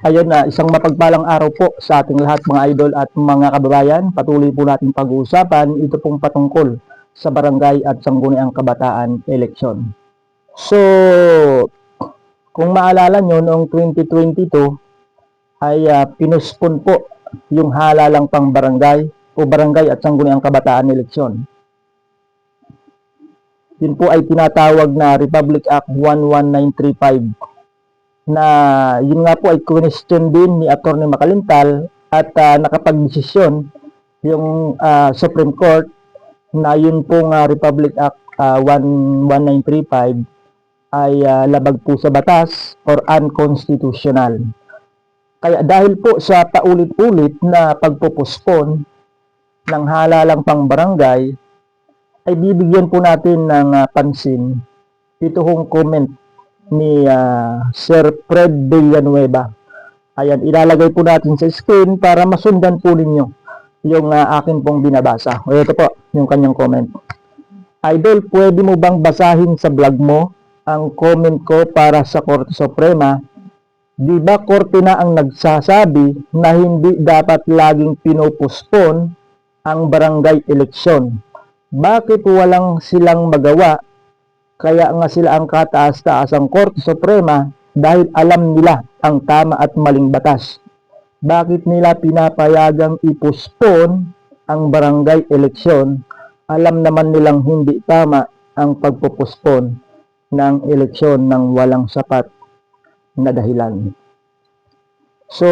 Ayun na, isang mapagpalang araw po sa ating lahat mga idol at mga kababayan. Patuloy po natin pag-uusapan ito pong patungkol sa barangay at sangguniang kabataan eleksyon. So, kung maalala nyo, noong 2022 ay pinuspon po yung halalang pang barangay o barangay at sangguniang kabataan eleksyon. Yun po ay tinatawag na Republic Act 11935 na yun nga po ay question din ni Atty. Makalintal at nakapagdesisyon yung Supreme Court na yun pong Republic Act 11935 ay labag po sa batas or unconstitutional. Kaya dahil po sa paulit-ulit na pagpupuspon ng halalang pang barangay, ay bibigyan po natin ng pansin ito hong comment ni Sir Fred Villanueva. Ayan, ilalagay po natin sa screen para masundan po ninyo yung akin pong binabasa. O ito po, yung kanyang comment. Idol, pwede mo bang basahin sa vlog mo ang comment ko para sa Korte Suprema? Di ba korte na ang nagsasabi na hindi dapat laging pinupuspon ang barangay eleksyon? Bakit walang silang magawa? Kaya nga sila ang kataas-taasang Korte Suprema dahil alam nila ang tama at maling batas. Bakit nila pinapayagang ipuspon ang barangay eleksyon? Alam naman nilang hindi tama ang pagpupuspon ng eleksyon ng walang sapat na dahilan. So,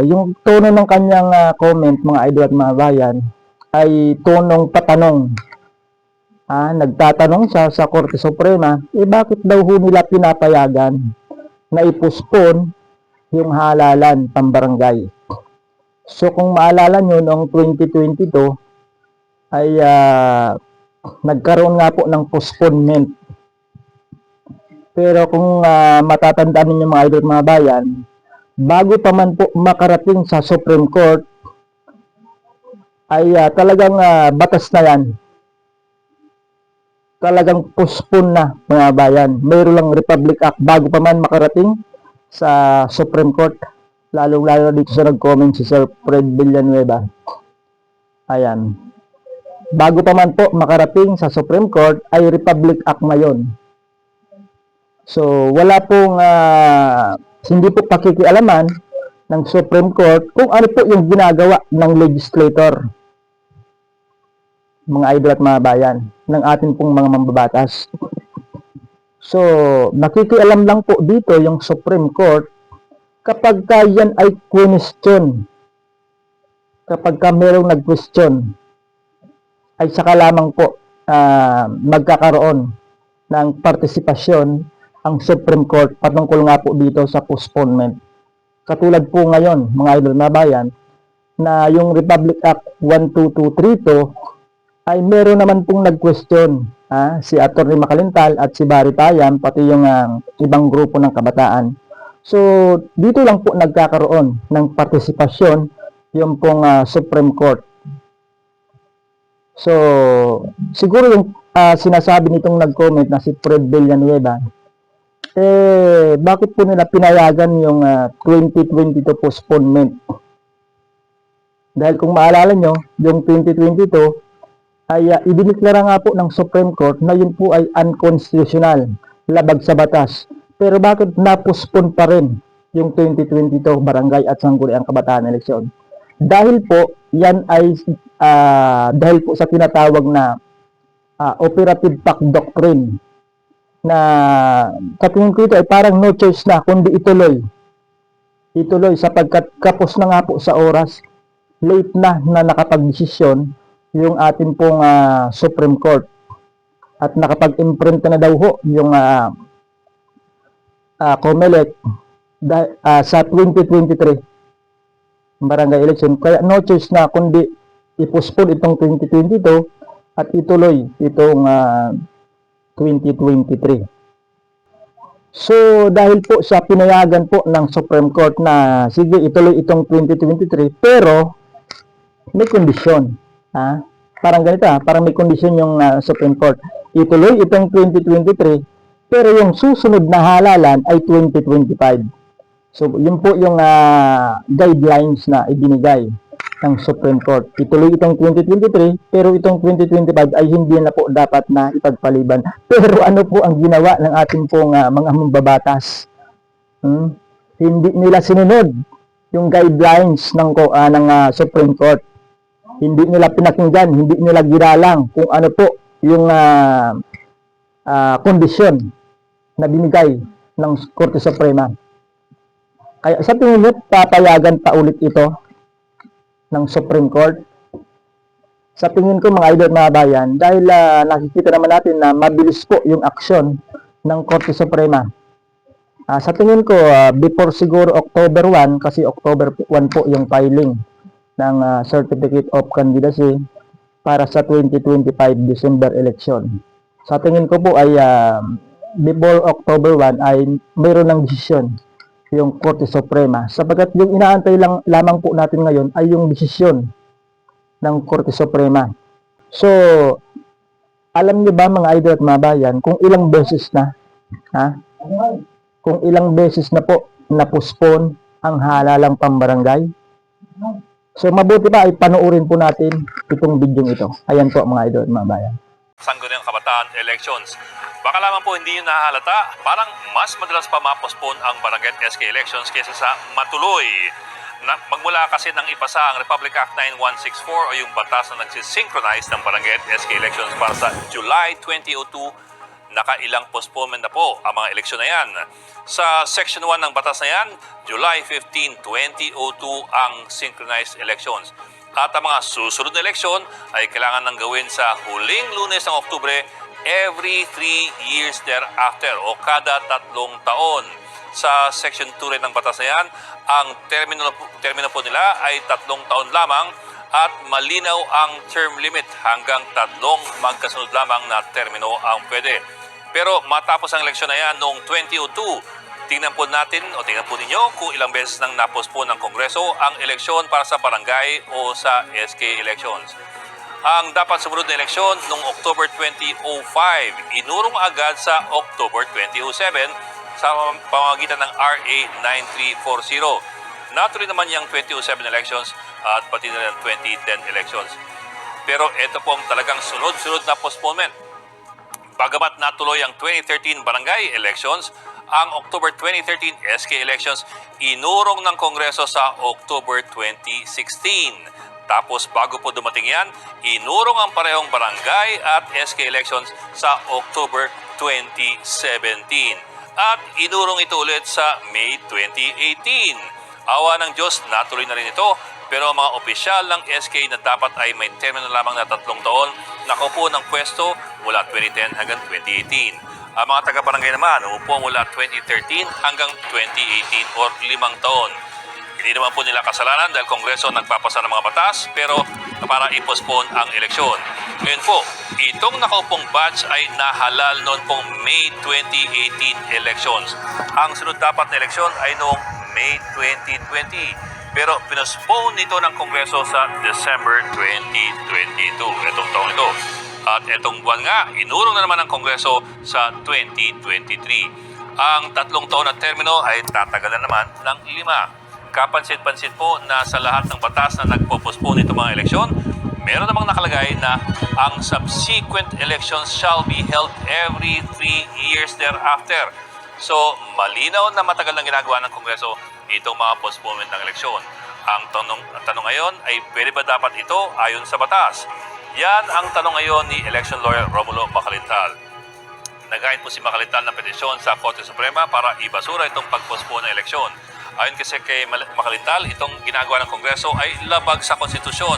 yung tono ng kanyang comment, mga idol at mga bayan, ay tonong patanong. Nagtatanong siya sa Korte Suprema, bakit daw ho nila pinapayagan na ipuspon yung halalan pambarangay? So kung maalala nyo, noong 2022 ay nagkaroon nga po ng postponement. Pero kung matatandaan ninyo mga idol mga bayan, bago pa man po makarating sa Supreme Court, ay talagang batas na yan. Talagang postpone na mga bayan. Mayroon lang Republic Act bago pa man makarating sa Supreme Court. Lalo dito sa nag-comment si Sir Fred Villanueva. Ayan. Bago pa man po makarating sa Supreme Court ay Republic Act na yun. So wala pong hindi po pakikialaman ng Supreme Court kung ano po yung ginagawa ng legislator, mga idol at mga bayan, ng ating pong mga mambabatas. So, nakikialam lang po dito yung Supreme Court kapag yan ay question. Kapag merong nag-question, ay saka lamang po magkakaroon ng partisipasyon ang Supreme Court patungkol nga po dito sa postponement. Katulad po ngayon, mga idol na bayan, na yung Republic Act 12232 ay meron naman pong nag-question si Atty. Makalintal at si Barry Payam, pati yung ibang grupo ng kabataan. So, dito lang po nagkakaroon ng partisipasyon yung pong Supreme Court. So, siguro yung sinasabi nitong nag-comment na si Fred Villanueva, bakit po nila pinayagan yung 2022 postponement? Dahil kung maalala nyo, yung 2022, ay idineklara nga po ng Supreme Court na yun po ay unconstitutional, labag sa batas. Pero bakit na-postpone pa rin yung 2022 barangay at sangguniang kabataan eleksyon? Dahil po, yan ay dahil po sa tinatawag na operative fact doctrine na katingin ko ito ay parang no choice na kundi ituloy sapagkat kapos na nga po sa oras, late na nakapag-desisyon yung ating pong Supreme Court at nakapag-imprint na daw ho yung COMELEC sa 2023 barangay election. Kaya no choice na kundi i-postpone itong 2022 at ituloy itong 2023. So dahil po sa pinayagan po ng Supreme Court na sige ituloy itong 2023 pero may kondisyon. Parang ganito parang may kondisyon yung Supreme Court. Ituloy itong 2023 Pero yung susunod na halalan ay 2025. So, yun po yung guidelines na ibinigay ng Supreme Court. Ituloy itong 2023, pero itong 2025 ay hindi na po dapat na ipagpaliban. Pero ano po ang ginawa ng ating pong mga mambabatas? Hindi nila sinunod yung guidelines ng Supreme Court. Hindi nila pinakinggan, hindi nila ginalang kung ano po yung kondisyon na binigay ng Korte Suprema. Kaya sa tingin nyo, papayagan pa ulit ito ng Supreme Court? Sa tingin ko mga idol at mga bayan, dahil nakikita naman natin na mabilis po yung aksyon ng Korte Suprema. Sa tingin ko, before siguro October 1, kasi October 1 po yung filing ng Certificate of Candidacy para sa 2025 December election. Sa tingin ko po ay before October 1 ay mayroon ng desisyon yung Korte Suprema, sapagkat yung inaantay lamang po natin ngayon ay yung desisyon ng Korte Suprema. So, alam niyo ba mga idol at mga bayan kung ilang beses na kung ilang beses na po na-postpone ang halalang pambarangay? So, mabuti pa ay panoorin po natin itong video ito. Ayan po mga idol at mga bayan. Sangguniang Kabataan Elections. Baka lamang po hindi nyo nahalata, parang mas madalas pa ma-postpone ang Barangay SK elections kaysa sa matuloy. Magmula kasi nang ipasa ang Republic Act 9164 o yung batas na nagsisynchronize ng Barangay SK elections para sa July 2002, nakailang postponement na po ang mga eleksyon na yan. Sa Section 1 ng batas na yan, July 15, 2002 ang synchronized elections. At ang mga susunod na eleksyon ay kailangan nang gawin sa huling Lunes ng Oktubre every 3 years thereafter o kada 3 taon. Sa Section 2 rin ng batas na yan, ang termino po nila ay 3 taon lamang at malinaw ang term limit hanggang 3 magkasunod lamang na termino ang pwede. Pero matapos ang eleksyon na yan noong 2002, tingnan po natin o tingnan po ninyo kung ilang beses nang na-postpone ng Kongreso ang eleksyon para sa barangay o sa SK elections. Ang dapat sumunod na eleksyon noong October 2005, inurong agad sa October 2007 sa pamamagitan ng RA 9340. Natuloy naman yung 2007 elections at pati na rin 2010 elections. Pero ito po ang talagang sunod-sunod na postponement. Bagamat natuloy ang 2013 barangay elections, ang October 2013 SK elections inurong ng Kongreso sa October 2016. Tapos bago po dumating yan, inurong ang parehong barangay at SK elections sa October 2017. At inurong ito ulit sa May 2018. Awa ng Diyos, natuloy na rin ito. Pero ang mga opisyal ng SK na dapat ay may termino lamang na 3 taon, nakaupo ng pwesto mula 2010 hanggang 2018. Ang mga taga-barangay naman, umupo mula 2013 hanggang 2018 or 5 taon. Hindi naman po nila kasalanan dahil Kongreso nagpapasa ng mga batas, pero para i-postpone ang eleksyon. Ngayon po, itong nakaupong batch ay nahalal noon pong May 2018 elections. Ang sunod dapat na eleksyon ay noong May 2020. Pero pinospone nito ng Kongreso sa December 2022, itong taong ito. At itong buwan nga, inurong na naman ng Kongreso sa 2023. Ang 3 taon na termino ay tatagalan naman ng 5. Kapansin-pansin po na sa lahat ng batas na nagpo-postpone itong mga eleksyon, meron namang nakalagay na ang subsequent elections shall be held every 3 years thereafter. So, malinaw na matagal nang ginagawa ng Kongreso itong mga postponement ng eleksyon. Ang tanong ngayon ay pwede ba dapat ito ayon sa batas? Yan ang tanong ngayon ni election lawyer Romulo Macalintal. Nag-ahin po si Macalintal ng petisyon sa Korte Suprema para ibasura itong pag-postpone ng eleksyon. Ayon kasi kay Macalintal, itong ginagawa ng Kongreso ay labag sa konstitusyon.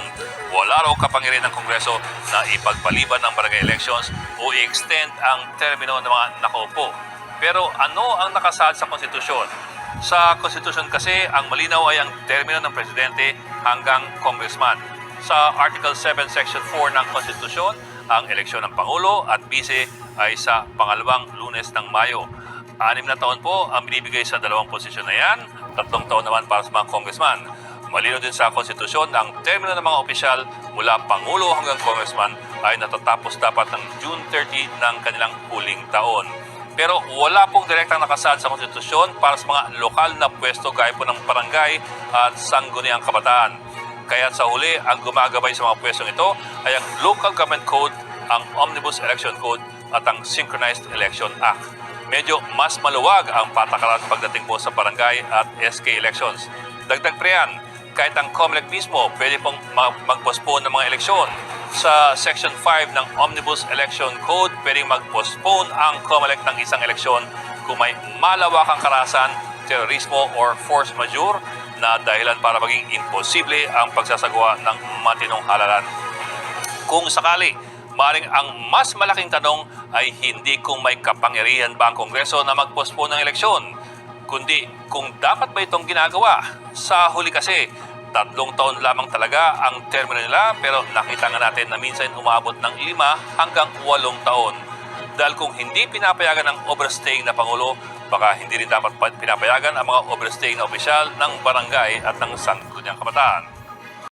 Wala raw kapangyarihan ng Kongreso na ipagpaliban ng barangay elections o i-extend ang termino ng mga nakaupo. Pero ano ang nakasaad sa konstitusyon? Sa konstitusyon kasi, ang malinaw ay ang termino ng presidente hanggang congressman. Sa Article 7, Section 4 ng konstitusyon, ang eleksyon ng Pangulo at Bise ay sa pangalawang Lunes ng Mayo. 6 na taon po ang binibigay sa dalawang posisyon na yan, 3 taon naman para sa mga congressman. Malinaw din sa konstitusyon, ang termino ng mga opisyal mula Pangulo hanggang congressman ay natatapos dapat ng June 30 ng kanilang huling taon. Pero wala pong direktang nakasaad sa konstitusyon para sa mga lokal na pwesto gaya po ng barangay at sangguniang kabataan. Kaya sa huli, ang gumagabay sa mga pwestong ito ay ang Local Government Code, ang Omnibus Election Code at ang Synchronized Election Act. Medyo mas maluwag ang patakaran pagdating po sa barangay at SK elections. Dagdag pa yan, kahit ang COMELEC mismo pwede pong mag-postpone ng mga eleksyon. Sa Section 5 ng Omnibus Election Code, pwedeng mag-postpone ang COMELEC ng isang eleksyon kung may malawakang karahasan, terorismo or force majeure na dahilan para maging imposible ang pagsasagawa ng matinong halalan. Kung sakali, maring ang mas malaking tanong ay hindi kung may kapangyarihan ba ang Kongreso na mag-postpone ng eleksyon, kundi kung dapat ba itong ginagawa. Sa huli kasi, 3 taon lamang talaga ang termino nila, pero nakita nga natin na minsan umabot ng 5 hanggang 8 taon. Dahil kung hindi pinapayagan ng overstaying na Pangulo, baka hindi rin dapat pinapayagan ang mga overstaying na opisyal ng barangay at ng sangguniang kabataan.